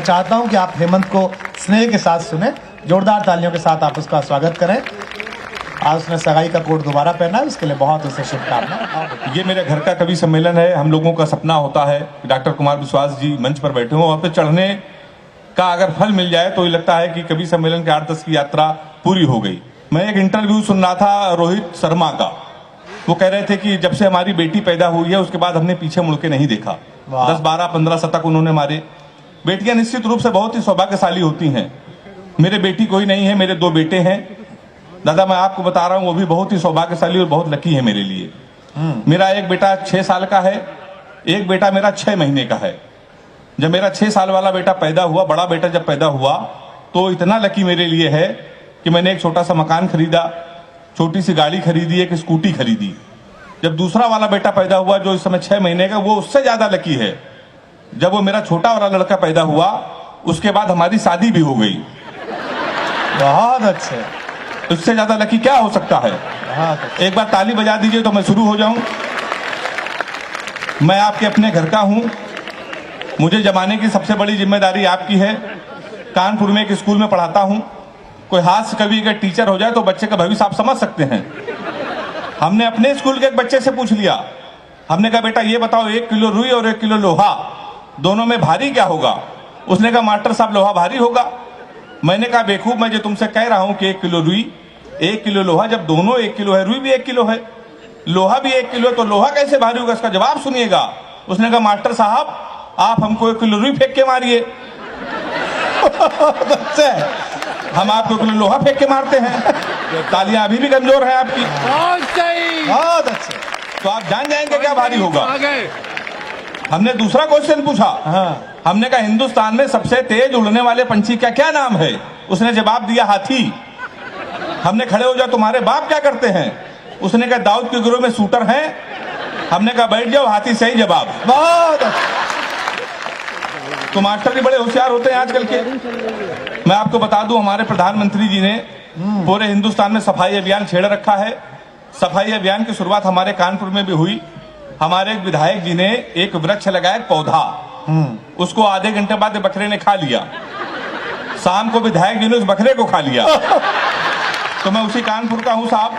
चाहता हूं कि आप हेमंत को स्नेह के साथ सुने, जोरदार तालियों के साथ आप उसका स्वागत करें। आज उसने सगाई का कोट दोबारा पहना है, इसके लिए बहुत उसे शुभकामनाएं। ये मेरे घर का कवि सम्मेलन है। हम लोगों का सपना होता है कि डॉक्टर कुमार विश्वास जी मंच पर बैठे हों और पे चढ़ने का अगर फल मिल जाए तो ये लगता है कि कवि सम्मेलन के 8-10 की यात्रा पूरी हो गई। मैं एक इंटरव्यू सुन रहा था रोहित शर्मा का। वो कह रहे थे कि जब से हमारी बेटी पैदा हुई है उसके बाद हमने पीछे मुड़ के नहीं देखा। 10, 12, 15 शतक उन्होंने मारे। बेटियां निश्चित रूप से बहुत ही सौभाग्यशाली होती हैं। मेरे बेटी कोई नहीं है, मेरे 2 बेटे हैं। दादा मैं आपको बता रहा हूं वो भी बहुत ही सौभाग्यशाली और बहुत लकी है मेरे लिए। मेरा एक बेटा 6 साल का है, एक बेटा मेरा 6 महीने का है। जब मेरा 6 साल वाला बेटा पैदा हुआ, बड़ा बेटा जब पैदा हुआ तो इतना लकी मेरे लिए है कि मैंने एक छोटा सा मकान खरीदा, छोटी सी गाड़ी खरीदी, एक स्कूटी खरीदी। जब दूसरा वाला बेटा पैदा हुआ जो इस समय 6 महीने का, वो उससे ज्यादा लकी है। जब वो मेरा छोटा वाला लड़का पैदा हुआ उसके बाद हमारी शादी भी हो गई। बहुत अच्छे। उससे ज्यादा लकी क्या हो सकता है? एक बार ताली बजा दीजिए तो मैं शुरू हो जाऊं। मैं आपके अपने घर का हूं। मुझे जमाने की सबसे बड़ी जिम्मेदारी आपकी है। कानपुर में एक स्कूल में पढ़ाता हूं। कोई हास्य कवि का टीचर हो जाए तो बच्चे का भविष्य आप समझ सकते हैं। हमने अपने स्कूल के एक बच्चे से पूछ लिया, हमने कहा बेटा ये बताओ 1 किलो रुई और 1 किलो लोहा दोनों में भारी क्या होगा? उसने कहा मास्टर साहब लोहा भारी होगा। मैंने कहा बेवकूफ, मैं जो तुमसे कह रहा हूं कि 1 किलो रुई 1 किलो लोहा, जब दोनों 1 किलो है, रुई भी 1 किलो है, लोहा भी 1 किलो है, तो लोहा कैसे भारी होगा? इसका जवाब सुनिएगा। उसने कहा मास्टर साहब आप हमको 1 किलो रुई फेंक के मारिए। हम आपको 1 किलो लोहा फेंक के मारते हैं। तालियां अभी भी कमजोर है आपकी। बहुत अच्छे। तो आप जान जाएंगे क्या भारी होगा। हमने दूसरा क्वेश्चन पूछा। हमने कहा हिंदुस्तान में सबसे तेज उड़ने वाले पंछी का क्या नाम है? उसने जवाब दिया हाथी। हमने खड़े हो जाओ तुम्हारे बाप क्या करते हैं? उसने कहा दाऊद के गिरोह में शूटर हैं। हमने कहा बैठ जाओ, हाथी सही जवाब। बहुत तो मास्टर भी बड़े होशियार होते हैं आजकल के। मैं आपको बता दूं हमारे प्रधानमंत्री जी ने पूरे हिंदुस्तान में सफाई अभियान छेड़ रखा है। सफाई अभियान की शुरुआत हमारे कानपुर में भी हुई। हमारे एक विधायक जी ने एक वृक्ष लगाया, पौधा, उसको आधे घंटे बाद बकरे ने खा लिया। शाम को विधायक जी ने उस बकरे को खा लिया। तो मैं उसी कानपुर का हूं साहब।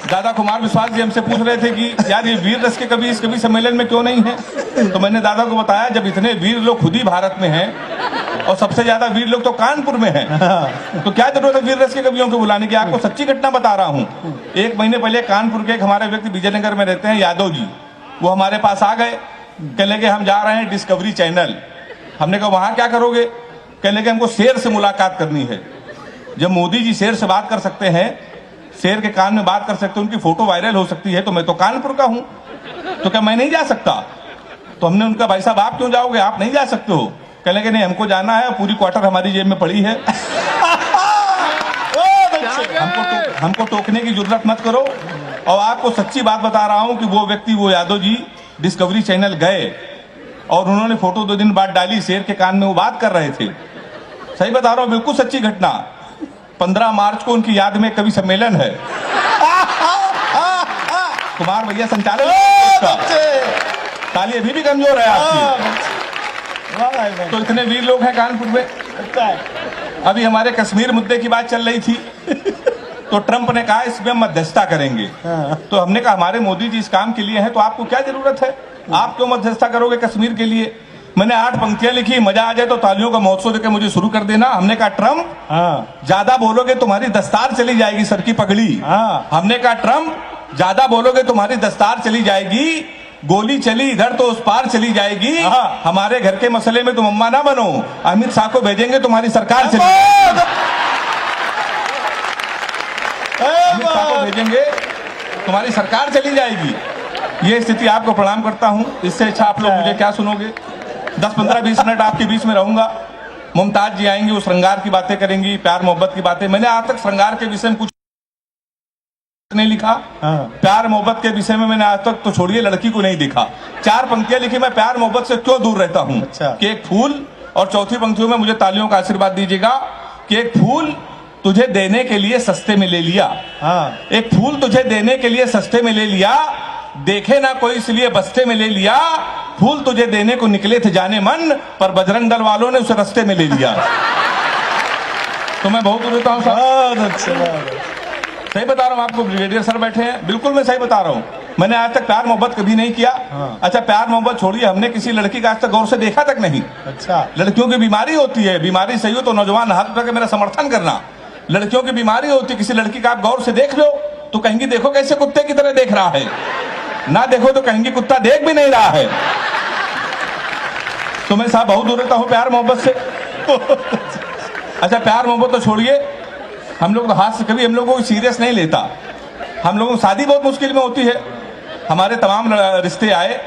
दादा कुमार विश्वास जी हमसे पूछ रहे थे कि यार ये वीर रस के कवि इस कवि सम्मेलन में क्यों नहीं है? तो मैंने दादा को बताया जब इतने वीर लोग खुद ही भारत में हैं और सबसे ज्यादा वीर लोग तो कानपुर में हैं, तो क्या जरूरत है वीर रस के कवियों को बुलाने की? आपको सच्ची घटना बता रहा हूं। 1 महीने पहले कानपुर के एक हमारे व्यक्ति विजयनगर में रहते हैं, यादव जी, वो हमारे पास आ गए। कहने लगे हम जा रहे हैं डिस्कवरी चैनल। हमने कहा वहां क्या करोगे? कहने लगे हमको शेर से मुलाकात करनी है। जब मोदी जी शेर से बात कर सकते हैं, शेर के कान में बात कर सकते हैं, उनकी फोटो वायरल हो सकती है, तो मैं तो कानपुर का हूं, तो क्या मैं नहीं जा सकता? तो हमने उनका भाई साहब आप क्यों जाओगे, आप नहीं जा सकते हो? कहने लगे नहीं हमको जाना है, पूरी क्वार्टर हमारी जेब में पड़ी है। हमको टोकने की जरूरत मत करो। और आपको सच्ची बात बता रहा हूं कि वो व्यक्ति, वो यादव जी डिस्कवरी चैनल गए और उन्होंने फोटो 2 दिन बाद डाली, शेर के कान में वो बात कर रहे थे। सही बता रहा हूं, बिल्कुल सच्ची घटना। 15 मार्च को उनकी याद में कवि सम्मेलन है। कुमार भैया संचालक। ताली अभी भी कमजोर है आपकी। तो इतने वीर लोग हैं कानपुर में। अभी हमारे कश्मीर मुद्दे की बात चल रही थी, तो ट्रंप ने कहा इसमें मध्यस्थता करेंगे। तो हमने कहा हमारे मोदी जी इस काम के लिए हैं, तो आपको क्या जरूरत है? आप क्यों मध्यस्थता करोगे कश्मीर के लिए? मैंने 8 पंक्तियां लिखी, मजा आ जाए तो तालियों का महोत्सव देकर मुझे शुरू कर देना। हमने कहा ट्रंप ज्यादा बोलोगे तुम्हारी दस्तार चली जाएगी, सर की पगड़ी। हमने कहा ट्रंप ज्यादा बोलोगे तुम्हारी दस्तार चली जाएगी, गोली चली इधर तो उस पार चली जाएगी। हमारे घर के मसले में तुम अम्मा ना बनो, अमित शाह को भेजेंगे तुम्हारी सरकार चली जाएगी। अमित शाह को भेजेंगे तुम्हारी सरकार चली जाएगी। ये स्थिति आपको प्रणाम करता हूं। इससे अच्छा आप लोग मुझे क्या सुनोगे? 10, 15, 20 मिनट आपके बीच में रहूंगा। मुमताज जी आएंगी, वो श्रृंगार की बातें करेंगी, प्यार मोहब्बत की बातें। मैंने आज तक श्रृंगार के विषय में कुछ नहीं लिखा। प्यार मोहब्बत के विषय में मैंने आज तक, तो छोड़िए, लड़की को नहीं देखा। 4 पंक्तियां लिखी, मैं प्यार मोहब्बत से क्यों दूर रहता हूं। कि एक फूल, और चौथी पंक्तियों में मुझे तालियों का आशीर्वाद दीजिएगा कि एक फूल तुझे देने के लिए सस्ते में ले लिया। एक फूल तुझे देने के लिए सस्ते में ले लिया, देखे ना कोई इसलिए बस्ते में ले लिया, फूल तुझे देने को निकले थे जाने मन, पर बजरंग दल वालों ने उसे रास्ते में ले लिया। तो मैं बहुत देता हूँ सही बता रहा हूँ आपको। ब्रिगेडियर सर बैठे हैं, बिल्कुल मैं सही बता रहा हूँ। मैंने आज तक प्यार मोहब्बत कभी नहीं किया। अच्छा प्यार मोहब्बत छोड़िए, हमने किसी लड़की का आज तक गौर से देखा तक नहीं। अच्छा लड़कियों की बीमारी होती है, बीमारी सही हो तो नौजवान हाथ उठा के मेरा समर्थन करना। लड़कियों की बीमारी होती है, किसी लड़की का आप गौर से देख लो तो कहेंगी देखो कैसे कुत्ते की तरह देख रहा है, ना देखो तो कहेंगी कुत्ता देख भी नहीं रहा है। तो मैं साहब बहुत दूर रहता हूँ प्यार मोहब्बत से। अच्छा प्यार मोहब्बत तो छोड़िए, हम लोग तो हाथ से कभी हम लोगों को सीरियस नहीं लेता। हम लोगों को शादी बहुत मुश्किल में होती है। हमारे तमाम रिश्ते आए,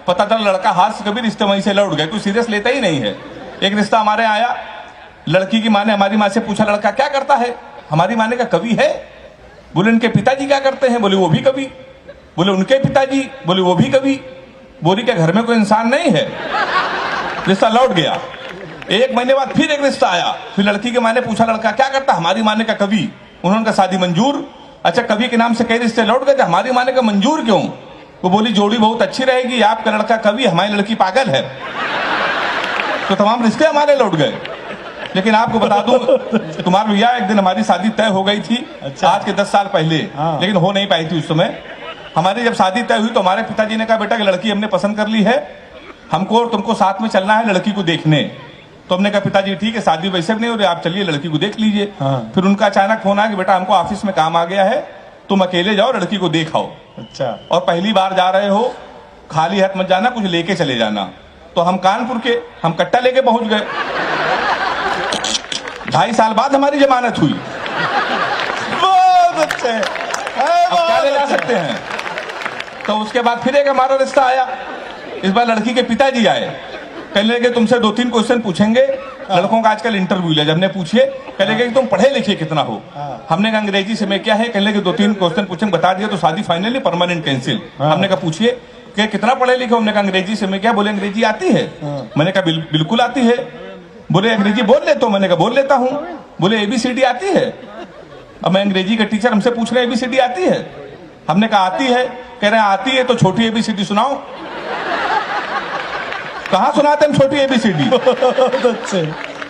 पता चला लड़का हाथ से कभी रिश्ते वहीं से लौट गए, कोई सीरियस लेता ही नहीं है। एक रिश्ता हमारे आया, लड़की की माँ ने हमारी माँ से पूछा लड़का क्या करता है। हमारी माँ ने कहा कवि है। बोले उनके पिताजी क्या करते हैं। बोले वो भी कवि। बोले उनके पिताजी। बोले वो भी कवि। बोली क्या घर में कोई इंसान नहीं है। रिश्ता लौट गया। एक महीने बाद फिर एक रिश्ता आया, फिर लड़की के माँ ने पूछा लड़का क्या करता। हमारी माँ ने कहा कवि। उन्होंने कहा शादी मंजूर। अच्छा कवि के नाम से कई रिश्ते लौट गए थे, हमारी माँ ने कहा मंजूर क्यों। वो बोली जोड़ी बहुत अच्छी रहेगी, आपका लड़का कवि, हमारी लड़की पागल है। तो तमाम रिश्ते हमारे लौट गए। लेकिन आपको बता दूं, तुम्हारे भैया एक दिन हमारी शादी तय हो गई थी। अच्छा। आज के 10 साल पहले। लेकिन हो नहीं पाई थी उस समय। हमारी जब शादी तय हुई तो हमारे पिताजी ने कहा बेटा कि लड़की हमने पसंद कर ली है, हमको और तुमको साथ में चलना है लड़की को देखने। तो हमने कहा पिताजी ठीक है, शादी वैसे भी नहीं हो रही, आप चलिए लड़की को देख लीजिए। फिर उनका अचानक फोन आया कि बेटा हमको ऑफिस में काम आ गया है, तुम अकेले जाओ लड़की को देखाओ। अच्छा और पहली बार जा रहे हो, खाली हाथ मत जाना, कुछ लेके चले जाना। तो हम कानपुर के, हम कट्टा लेके पहुंच गए। 2.5 साल बाद हमारी जमानत हुई। बहुत अच्छे, अब क्या ले जा सकते हैं। तो उसके बाद फिर एक हमारा रिश्ता आया। इस बार लड़की के पिताजी आए, कहने लगे तुमसे 2-3 क्वेश्चन पूछेंगे। लड़कों का आजकल इंटरव्यू ले, जब हमने पूछे कहने लगे कि तुम पढ़े लिखे कितना हो। हमने कहा अंग्रेजी से मैं क्या है। कहने लगे 2-3 क्वेश्चन पूछेंगे, बता दिया तो शादी फाइनली परमानेंट कैंसिल। हमने कहा पूछिए कि कितना पढ़े लिखे। हमने कहा अंग्रेजी से मैं क्या। बोले अंग्रेजी आती है। मैंने कहा बिल्कुल आती है। बोले अंग्रेजी बोल लेते हो। मैंने कहा बोल लेता हूँ। बोले ABCD आती है। अब मैं अंग्रेजी का टीचर, हमसे पूछ रहे ABCD आती है। हमने कहा आती है। कह रहे हैं आती है तो छोटी ABCD सुनाओ। कहाँ सुनाते हम छोटी ABCD।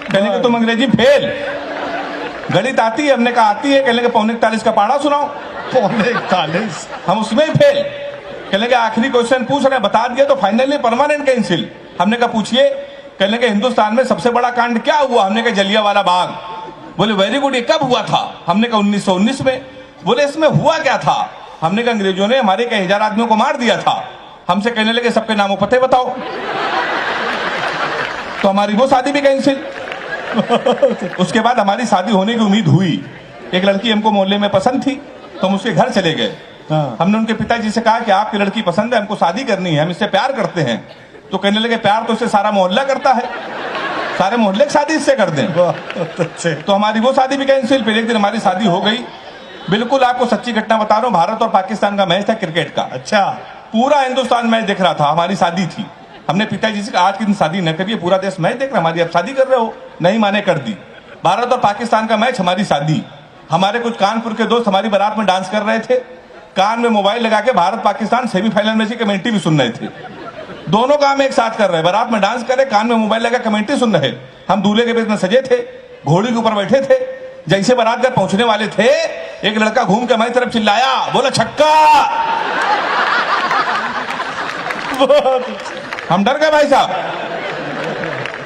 कहने के तुम अंग्रेजी फेल। गणित आती है। हमने कहा आती है। कहने के 41 का पाड़ा सुनाओ। 41 हम उसमें ही फेल। कहने के आखिरी क्वेश्चन पूछ रहे हैं, बता दिया तो फाइनली परमानेंट कैंसिल। हमने कहा पूछिए। कहने के हिंदुस्तान में सबसे बड़ा कांड क्या हुआ। हमने कहा जलियांवाला बाग। बोले वेरी गुड, ये कब हुआ था। हमने कहा 1919 में। बोले इसमें हुआ क्या था। हमने कहा अंग्रेजों ने हमारे कई 1000 आदमियों को मार दिया था। हमसे कहने लगे सबके नामों पते बताओ। तो हमारी वो शादी भी कैंसिल। उसके बाद हमारी शादी होने की उम्मीद हुई। एक लड़की हमको मोहल्ले में पसंद थी, तो हम उसके घर चले गए। हमने उनके पिताजी से कहा कि आपकी लड़की पसंद है, हमको शादी करनी है, हम इससे प्यार करते हैं। तो कहने लगे प्यार तो इससे सारा मोहल्ला करता है, सारे मोहल्ले की शादी इससे कर दें। तो हमारी वो शादी भी कैंसिल। फिर एक दिन हमारी शादी हो गई। बिल्कुल आपको सच्ची घटना बता रहा हूँ, भारत और पाकिस्तान का मैच था क्रिकेट का। अच्छा पूरा हिंदुस्तान मैच देख रहा था, हमारी शादी थी। हमने पिताजी से कहा आज के दिन शादी न करिए, पूरा देश मैच देख रहा, हमारी आप शादी कर रहे हो। नहीं माने, कर दी। भारत और पाकिस्तान का मैच, हमारी शादी। हमारे कुछ कानपुर के दोस्त हमारी बारात में डांस कर रहे थे, कान में मोबाइल लगा के भारत पाकिस्तान सेमीफाइनल मैच की कमेंट्री भी सुन रहे थे। दोनों काम एक साथ कर रहे, बारात में डांस कर रहे, कान में मोबाइल लगा कमेंट्री सुन रहे। हम दूल्हे के बेस में सजे थे, घोड़ी के ऊपर बैठे थे। जैसे बारात घर पहुंचने वाले थे, एक लड़का घूम के हमारी तरफ चिल्लाया, बोला छक्का। हम डर गए भाई साहब।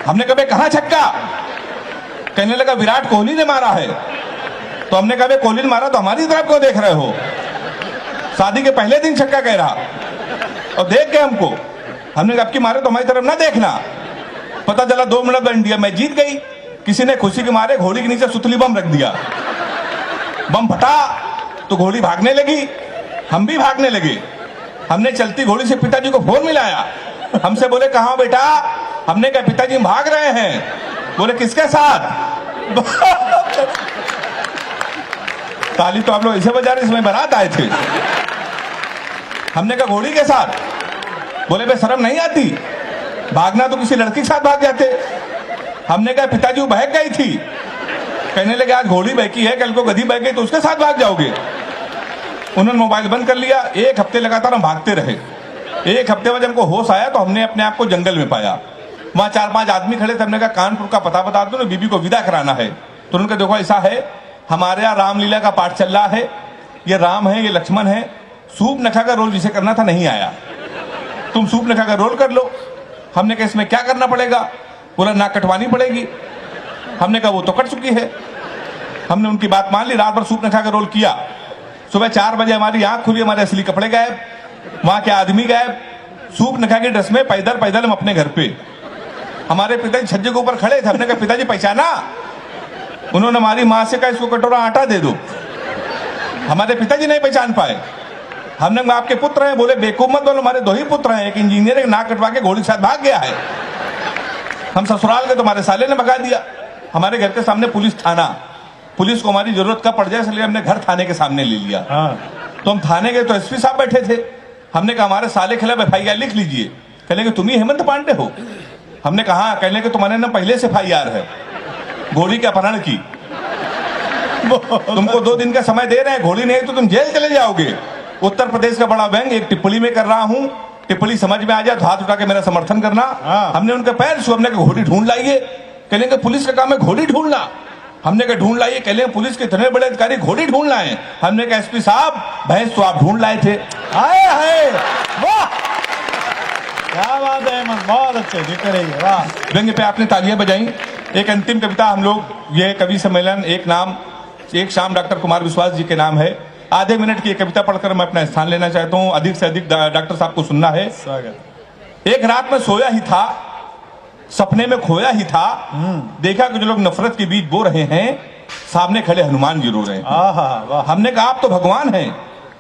हमने कहा कहां छक्का। कहने लगा विराट कोहली ने मारा है। तो हमने कहा कोहली ने मारा तो हमारी तरफ क्यों देख रहे हो। शादी के पहले दिन छक्का कह रहा और देख के हमको। हमने कहा अब की मारे तो हमारी तरफ ना देखना। पता चला 2 मिनट में इंडिया मैच जीत गई। किसी ने खुशी के मारे घोड़ी के नीचे सुतली बम रख दिया। बम फटा तो घोड़ी भागने लगी, हम भी भागने लगे। हमने चलती घोड़ी से पिताजी को फोन मिलाया। हमसे बोले कहाँ हो बेटा। हमने कहा पिताजी हम भाग रहे हैं। बोले किसके साथ। ताली तो आप लोग ऐसे बजा रहे इसमें बारात आए थे। हमने कहा घोड़ी के साथ। बोले बे शर्म नहीं आती, भागना तो किसी लड़की के साथ भाग जाते। हमने कहा पिताजी वो बहक गई थी। कहने लगे आज घोड़ी बहकी है, कल को गधी बह गई तो उसके साथ भाग जाओगे। उन्होंने मोबाइल बंद कर लिया। 1 हफ्ते लगातार हम भागते रहे। 1 हफ्ते बाद हमको होश आया तो हमने अपने आप को जंगल में पाया। वहां 4-5 आदमी खड़े थे। हमने कहा कानपुर का पता बता दो ना, बीबी को विदा कराना है। तो उन्होंने कहा देखो ऐसा है, हमारे यहाँ रामलीला का पाठ चल रहा है, ये राम है, ये लक्ष्मण है, सूप नखा का रोल जिसे करना था नहीं आया, तुम सूप नखा का रोल कर लो। हमने कहा इसमें क्या करना पड़ेगा? बोला नाक कटवानी पड़ेगी। हमने कहा वो तो कट चुकी है। हमने उनकी बात मान ली, रात भर सूप नखा का रोल किया। सुबह 4 बजे हमारी आंख खुली, हमारे असली कपड़े गायब, वहां के आदमी गायब, सूप नखा के ड्रेस में पैदल पैदल हम अपने घर पे। हमारे पिताजी छज्जे के ऊपर खड़े थे। हमने कहा पिताजी पहचाना? उन्होंने हमारी मां से कहा इसको कटोरा आटा दे दो। हमारे पिताजी नहीं पहचान पाए। हमने कहा आपके पुत्र हैं? बोले बेवकूफ मत बोलो, हमारे 2 ही पुत्र हैं, एक इंजीनियर, एक नाक कटवा के घोड़ी के साथ भाग गया है। हम ससुराल गए तो हमारे साले ने भगा दिया। हमारे घर के सामने पुलिस थाना, पुलिस को हमारी जरूरत कब पड़ जाए इसलिए हमने घर थाने के सामने ले लिया। तो हम थाने गए तो एसपी साहब बैठे थे। हमने कहा हमारे साले खिलाफ FIR लिख लीजिए। कहने तुम ही हेमंत पांडे हो? हमने कहा कहने के तुम्हारे ना पहले से FIR है घोड़ी के अपहरण की। तुमको 2 दिन का समय दे रहे हैं, घोड़ी नहीं तो तुम जेल चले जाओगे। उत्तर प्रदेश का बड़ा व्यंग एक टिप्पणी में कर रहा हूं, टिप्पणी समझ में आ जाए तो हाथ उठा के मेरा समर्थन करना। हमने उनके पैर छू, हमने कहा घोड़ी ढूंढ लाइए। कहेंगे पुलिस का काम है घोड़ी ढूंढना। हमने कहा ढूंढ लाइए। कह पुलिस के इतने बड़े अधिकारी घोड़ी ढूंढ लाए। हमने कहा एसपी साहब भैंस तो आप ढूंढ लाए थे। आए हाय वाह, क्या बात है हेमंत, बहुत अच्छे जीते रहिए, वाह। व्यंग्य पे आपने तालियां बजाई। एक अंतिम कविता हम लोग, ये कवि सम्मेलन एक शाम डॉक्टर कुमार विश्वास जी के नाम है। आधे मिनट की कविता पढ़कर मैं अपना स्थान लेना चाहता हूं। अधिक से अधिक डॉक्टर साहब को सुनना है। स्वागत। एक रात में सोया ही था, सपने में खोया ही था, देखा कि जो लोग नफरत के बीच बो रहे हैं सामने खड़े हनुमान जी रो रहे हैं। हमने कहा आप तो भगवान हैं,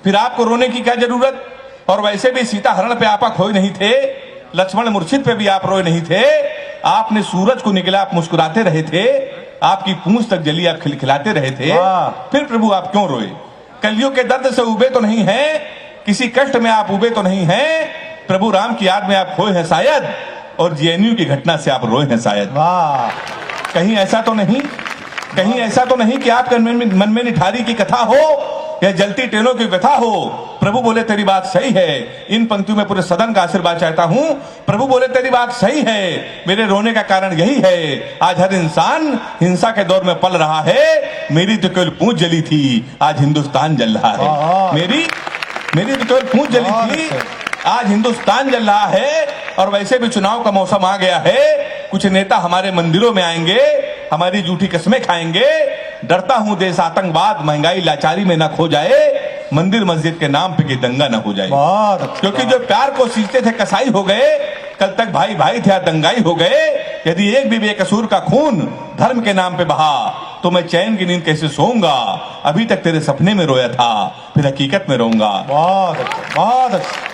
फिर आपको रोने की क्या जरूरत? और वैसे भी सीता हरण पे आपा खोए नहीं थे, लक्ष्मण मूर्छित पे भी आप रोए नहीं थे। आपने सूरज को निकला, आप मुस्कुराते रहे थे, आपकी पूंछ तक जली, आप खिलखिलाते रहे थे। फिर प्रभु आप क्यों रोए? कलियुग के दर्द से उबे तो नहीं है, किसी कष्ट में आप उबे तो नहीं है, प्रभु राम की याद में आप खोए हैं शायद, और JNU की घटना से आप रोए हैं शायद। कहीं ऐसा तो नहीं, कहीं ऐसा तो नहीं कि आपके मन में निठारी की कथा हो या जलती ट्रेनों की व्यथा हो। प्रभु बोले तेरी बात सही है। इन पंक्तियों में पूरे सदन का आशीर्वाद चाहता हूं। प्रभु बोले तेरी बात सही है, मेरे रोने का कारण यही है, आज हर इंसान हिंसा के दौर में पल रहा है। मेरी तो केवल पूंछ जली थी, आज हिंदुस्तान जल रहा है। मेरी तो केवल पूंछ जली थी, आज हिंदुस्तान जल रहा है। और वैसे भी चुनाव का मौसम आ गया है, कुछ नेता हमारे मंदिरों में आएंगे, हमारी झूठी कस्में खाएंगे। डरता हूं देश आतंकवाद, महंगाई, लाचारी में ना खो जाए, मंदिर मस्जिद के नाम पे कि दंगा ना हो जाए। क्योंकि जो प्यार को सींचते थे कसाई हो गए, कल तक भाई भाई थे दंगाई हो गए। यदि एक भी बेकसूर का खून धर्म के नाम पे बहा तो मैं चैन की नींद कैसे सोऊंगा? अभी तक तेरे सपने में रोया था, फिर हकीकत में रोऊंगा। बहुत अच्छा, बहुत अच्छा।